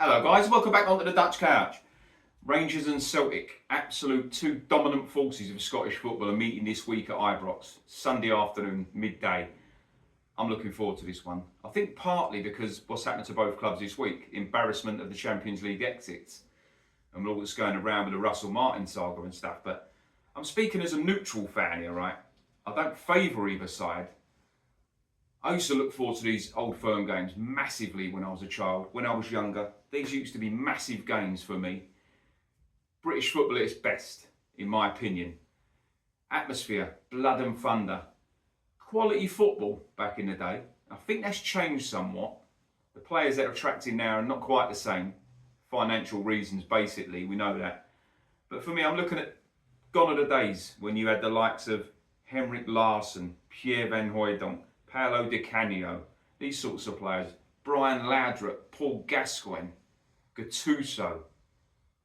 Hello guys, welcome back onto the Dutch couch. Rangers and Celtic, absolute two dominant forces of Scottish football, are meeting this week at Ibrox, Sunday afternoon, midday. I'm looking forward to this one. I think partly because what's happened to both clubs this week, embarrassment of the Champions League exits, and all that's going around with the Russell Martin saga and stuff, but I'm speaking as a neutral fan here, right? I don't favour either side. I used to look forward to these Old Firm games massively when I was a child, when I was younger. These used to be massive games for me. British football at its best, in my opinion. Atmosphere, blood and thunder. Quality football back in the day. I think that's changed somewhat. The players that are attracting now are not quite the same. Financial reasons, basically, we know that. But for me, I'm looking at gone are the days when you had the likes of Henrik Larsson, Pierre Van Hooijdonk, Paolo Di Canio, these sorts of players, Brian Laudrup, Paul Gascoigne, Gattuso,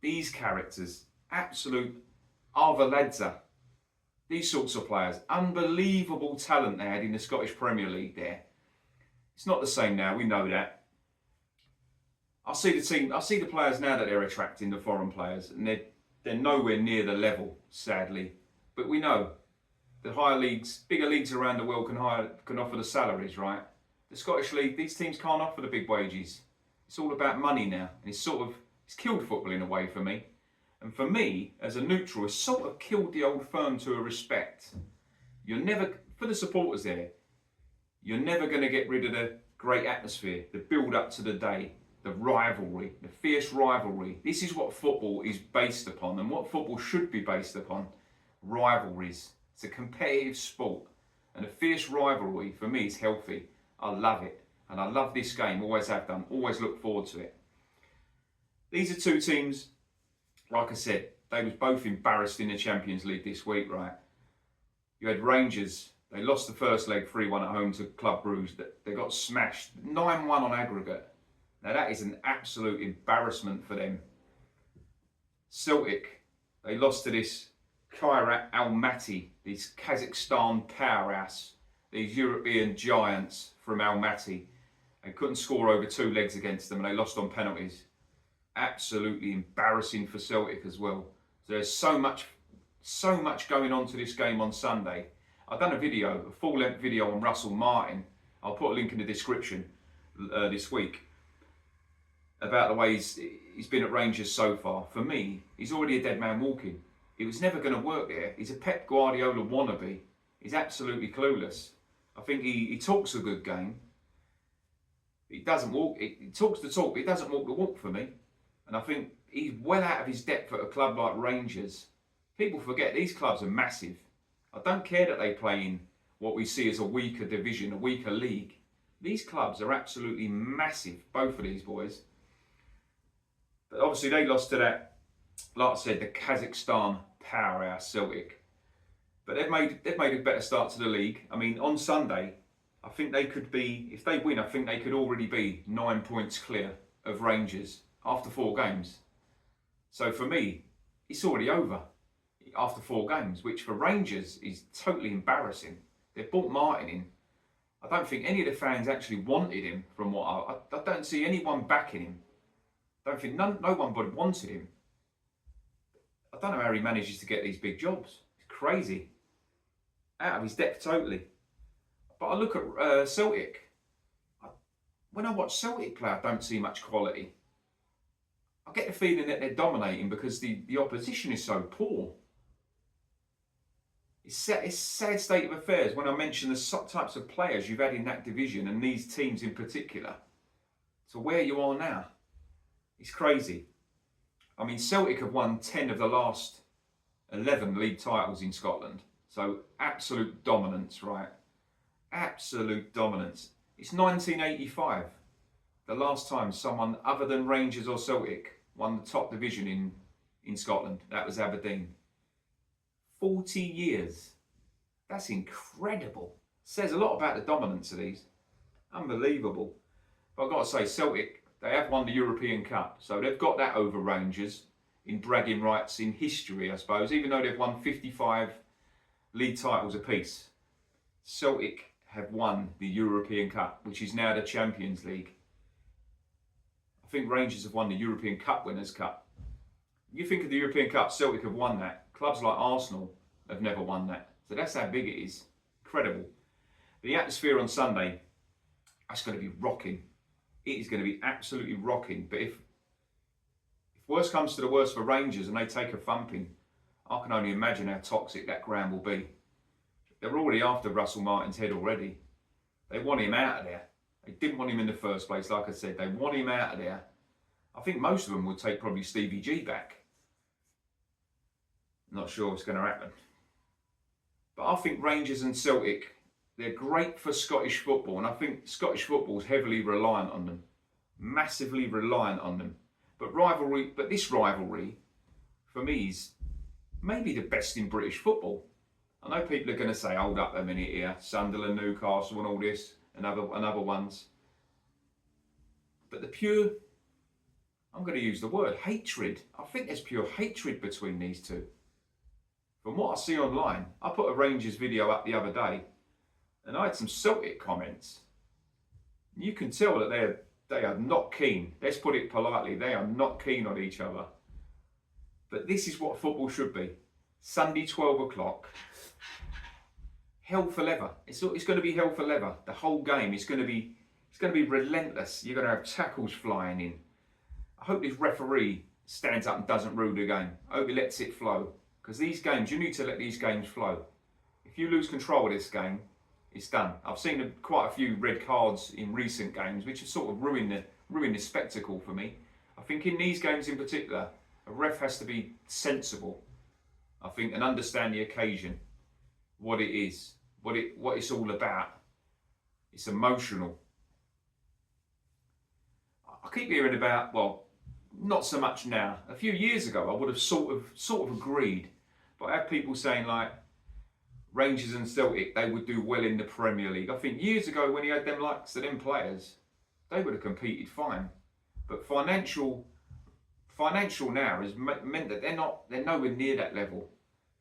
these characters, absolute Arveladze, these sorts of players, unbelievable talent they had in the Scottish Premier League there. It's not the same now, we know that. I see the players now that they're attracting, the foreign players, and they're nowhere near the level, sadly. But we know the higher leagues, bigger leagues around the world can offer the salaries, right? The Scottish League, these teams can't offer the big wages. It's all about money now, and it's killed football in a way for me. And for me, as a neutral, it's sort of killed the Old Firm to a respect. For the supporters there, you're never going to get rid of the great atmosphere, the build up to the day, the rivalry, the fierce rivalry. This is what football is based upon, and what football should be based upon: rivalries. It's a competitive sport, and a fierce rivalry for me is healthy. I love it, and I love this game, always have done, always look forward to it. These are two teams, like I said, they was both embarrassed in the Champions League this week, right? You had Rangers, they lost the first leg 3-1 at home to Club Brugge. They got smashed 9-1 on aggregate. Now that is an absolute embarrassment for them. Celtic, they lost to this Kairat Almaty, this Kazakhstan powerhouse, these European giants from Almaty. They couldn't score over 2 legs against them, and they lost on penalties. Absolutely embarrassing for Celtic as well. So there's so much going on to this game on Sunday. I've done a full-length video on Russell Martin. I'll put a link in the description this week about the way he's been at Rangers so far. For me, he's already a dead man walking. It was never going to work there. He's a Pep Guardiola wannabe. He's absolutely clueless. I think he talks a good game. He doesn't walk. He talks the talk, but he doesn't walk the walk for me. And I think he's well out of his depth at a club like Rangers. People forget these clubs are massive. I don't care that they play in what we see as a weaker division, a weaker league. These clubs are absolutely massive, both of these boys. But obviously they lost to that, like I said, the Kazakhstan powerhouse Celtic. But they've made a better start to the league. I mean, on Sunday, I think they could be, if they win, I think they could already be 9 points clear of Rangers after 4 games. So for me, it's already over after 4 games, which for Rangers is totally embarrassing. They've brought Martin in. I don't think any of the fans actually wanted him. From what I don't see anyone backing him. I don't think no one wanted him. I don't know how he manages to get these big jobs. It's crazy. Out of his depth totally. But I look at Celtic. When I watch Celtic play, I don't see much quality. I get the feeling that they're dominating because the opposition is so poor. It's a sad state of affairs when I mention the types of players you've had in that division and these teams in particular. So where you are now, it's crazy. I mean, Celtic have won 10 of the last 11 league titles in Scotland. So absolute dominance, right? Absolute dominance. It's 1985. The last time someone other than Rangers or Celtic won the top division in Scotland. That was Aberdeen. 40 years. That's incredible. Says a lot about the dominance of these. Unbelievable. But I've got to say, Celtic, they have won the European Cup. So they've got that over Rangers in bragging rights in history, I suppose. Even though they've won 55 league titles apiece. Celtic have won the European Cup, which is now the Champions League. I think Rangers have won the European Cup Winners' Cup. You think of the European Cup, Celtic have won that. Clubs like Arsenal have never won that. So that's how big it is. Incredible. The atmosphere on Sunday, that's going to be rocking. It is going to be absolutely rocking. But if worst comes to the worst for Rangers and they take a thumping, I can only imagine how toxic that ground will be. They're already after Russell Martin's head already. They want him out of there. They didn't want him in the first place, like I said. They want him out of there. I think most of them would take probably Stevie G back. Not sure what's going to happen. But I think Rangers and Celtic, they're great for Scottish football. And I think Scottish football is heavily reliant on them. Massively reliant on them. But this rivalry, for me, is maybe the best in British football. I know people are going to say, hold up a minute here, Sunderland, Newcastle and all this, and other ones. But the pure, I'm going to use the word, hatred. I think there's pure hatred between these two. From what I see online, I put a Rangers video up the other day, and I had some Celtic comments. You can tell that they are not keen. Let's put it politely, they are not keen on each other. But this is what football should be. Sunday, 12 o'clock. Hell for leather. It's going to be hell for leather. The whole game is going to be relentless. You're going to have tackles flying in. I hope this referee stands up and doesn't rule the game. I hope he lets it flow. Because these games, you need to let these games flow. If you lose control of this game, it's done. I've seen quite a few red cards in recent games, which have sort of ruined the spectacle for me. I think in these games in particular, a ref has to be sensible. I think, and understand the occasion, what it is, what it's all about. It's emotional. I keep hearing about, well, not so much now. A few years ago, I would have sort of agreed, but I have people saying like Rangers and Celtic, they would do well in the Premier League. I think years ago when he had them likes of them players, they would have competed fine. But financial now has meant that they're nowhere near that level.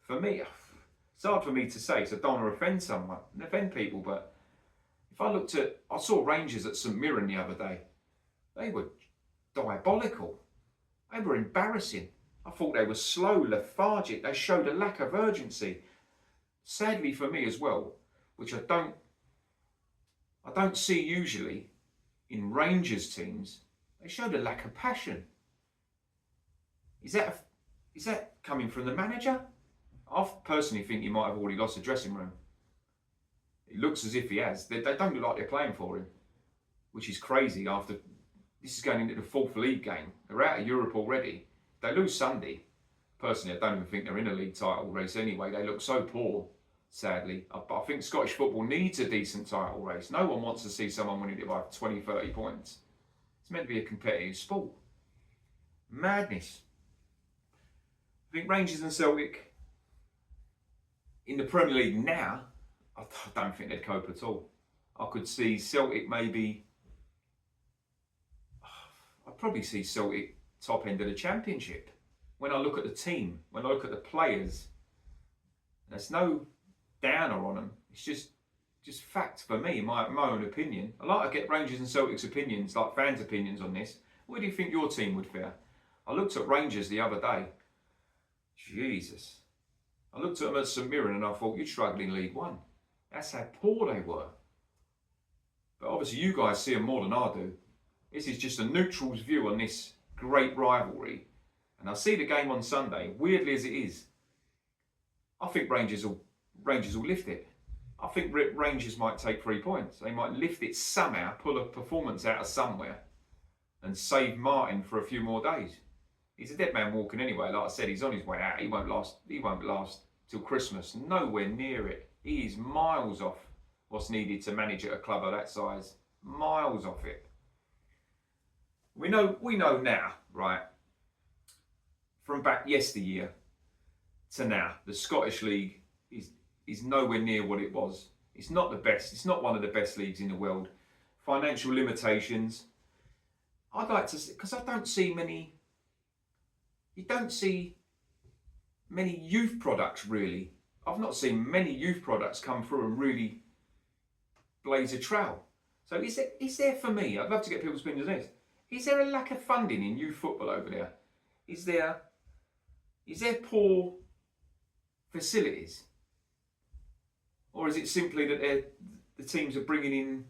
For me, it's hard for me to say, so I don't want to offend people, but if I saw Rangers at St Mirren the other day, they were diabolical. They were embarrassing. I thought they were slow, lethargic. They showed a lack of urgency. Sadly for me as well, which I don't see usually in Rangers teams, they showed a lack of passion. Is that coming from the manager? I personally think he might have already lost the dressing room. It looks as if he has. They don't look like they're playing for him, which is crazy after this is going into the fourth league game. They're out of Europe already. They lose Sunday. Personally, I don't even think they're in a league title race anyway. They look so poor, sadly. But I think Scottish football needs a decent title race. No one wants to see someone winning it by 20, 30 points. It's meant to be a competitive sport. Madness. I think Rangers and Celtic in the Premier League now, I don't think they'd cope at all. I could see Celtic maybe, I'd probably see Celtic top end of the Championship. When I look at the team, when I look at the players, there's no downer on them. It's just fact for me, my own opinion. I like to get Rangers and Celtic's opinions, like fans' opinions on this. Where do you think your team would fare? I looked at Rangers the other day. Jesus. I looked at them at St Mirren and I thought, you'd struggle in League One. That's how poor they were. But obviously you guys see them more than I do. This is just a neutral's view on this great rivalry. And I see the game on Sunday, weirdly as it is. I think Rangers will lift it. I think Rangers might take 3 points. They might lift it somehow, pull a performance out of somewhere and save Martin for a few more days. He's a dead man walking anyway. Like I said, he's on his way out. He won't last till Christmas. Nowhere near it. He is miles off what's needed to manage at a club of that size. Miles off it. We know now, right, from back yesteryear to now, the Scottish League is nowhere near what it was. It's not the best. It's not one of the best leagues in the world. Financial limitations. I'd like to see, because I don't see many. You don't see many youth products really. I've not seen many youth products come through and really blaze a trail. So is there for me? I'd love to get people's opinions on this. Is there a lack of funding in youth football over there? Is there poor facilities? Or is it simply that the teams are bringing in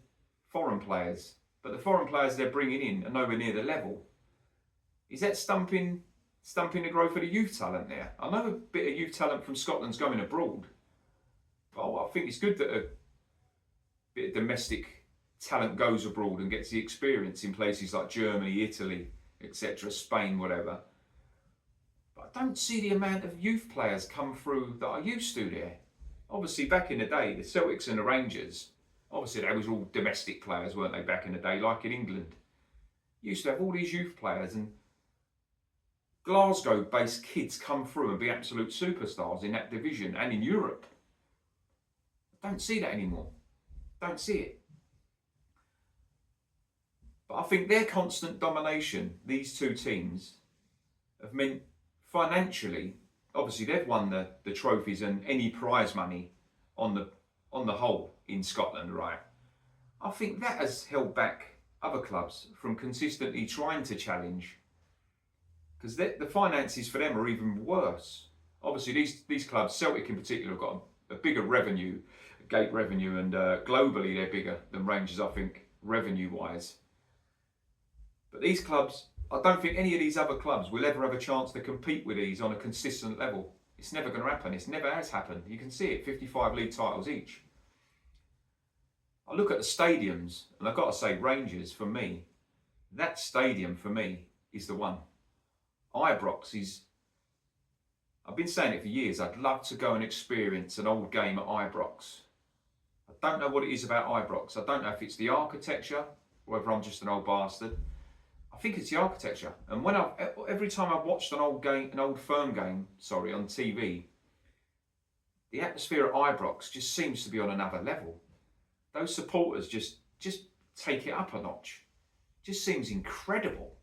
foreign players, but the foreign players they're bringing in are nowhere near the level? Is that stumping the growth of the youth talent there? I know a bit of youth talent from Scotland's going abroad, but I think it's good that a bit of domestic talent goes abroad and gets the experience in places like Germany, Italy, etc., Spain, whatever. But I don't see the amount of youth players come through that I used to there. Obviously, back in the day, the Celtics and the Rangers, obviously they was all domestic players, weren't they, back in the day, like in England. Used to have all these youth players, and Glasgow-based kids come through and be absolute superstars in that division and in Europe. I don't see that anymore. Don't see it. But I think their constant domination, these two teams, have meant financially, obviously they've won the trophies and any prize money on the whole in Scotland, right? I think that has held back other clubs from consistently trying to challenge, because the finances for them are even worse. Obviously these clubs, Celtic in particular, have got a bigger revenue, gate revenue, and globally they're bigger than Rangers, I think, revenue-wise. But these clubs, I don't think any of these other clubs will ever have a chance to compete with these on a consistent level. It's never going to happen. It never has happened. You can see it, 55 league titles each. I look at the stadiums, and I've got to say, Rangers, for me, that stadium for me is the one. Ibrox is, I've been saying it for years, I'd love to go and experience an old game at Ibrox. I don't know what it is about Ibrox. I don't know if it's the architecture, or whether I'm just an old bastard. I think it's the architecture. And every time I've watched an old firm game, on TV, the atmosphere at Ibrox just seems to be on another level. Those supporters just take it up a notch. It just seems incredible.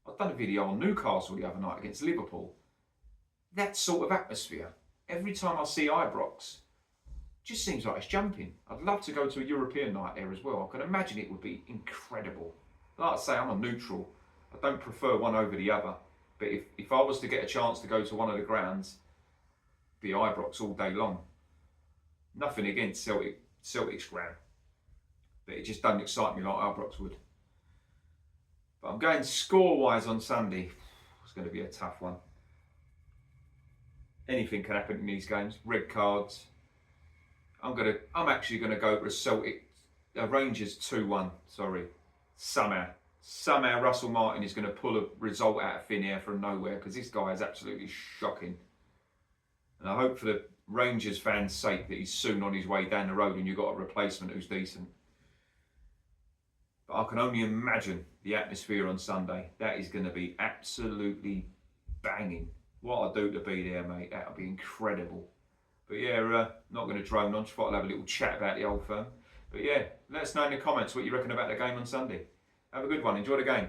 I've done a video on Newcastle the other night against Liverpool. That sort of atmosphere. Every time I see Ibrox, just seems like it's jumping. I'd love to go to a European night there as well. I can imagine it would be incredible. Like I say, I'm a neutral. I don't prefer one over the other. But if I was to get a chance to go to one of the grounds, it'd be Ibrox all day long. Nothing against Celtic's ground, but it just doesn't excite me like Ibrox would. But I'm going score-wise on Sunday. It's going to be a tough one. Anything can happen in these games. Red cards. I'm actually going to go for a Rangers 2-1. Somehow Russell Martin is going to pull a result out of thin air from nowhere, because this guy is absolutely shocking. And I hope for the Rangers fans' sake that he's soon on his way down the road and you've got a replacement who's decent. But I can only imagine the atmosphere on Sunday. That is going to be absolutely banging. What I do to be there, mate, that'll be incredible. But yeah, not going to drone on. Just thought I'd have a little chat about the old firm. But yeah, let us know in the comments what you reckon about the game on Sunday. Have a good one. Enjoy the game.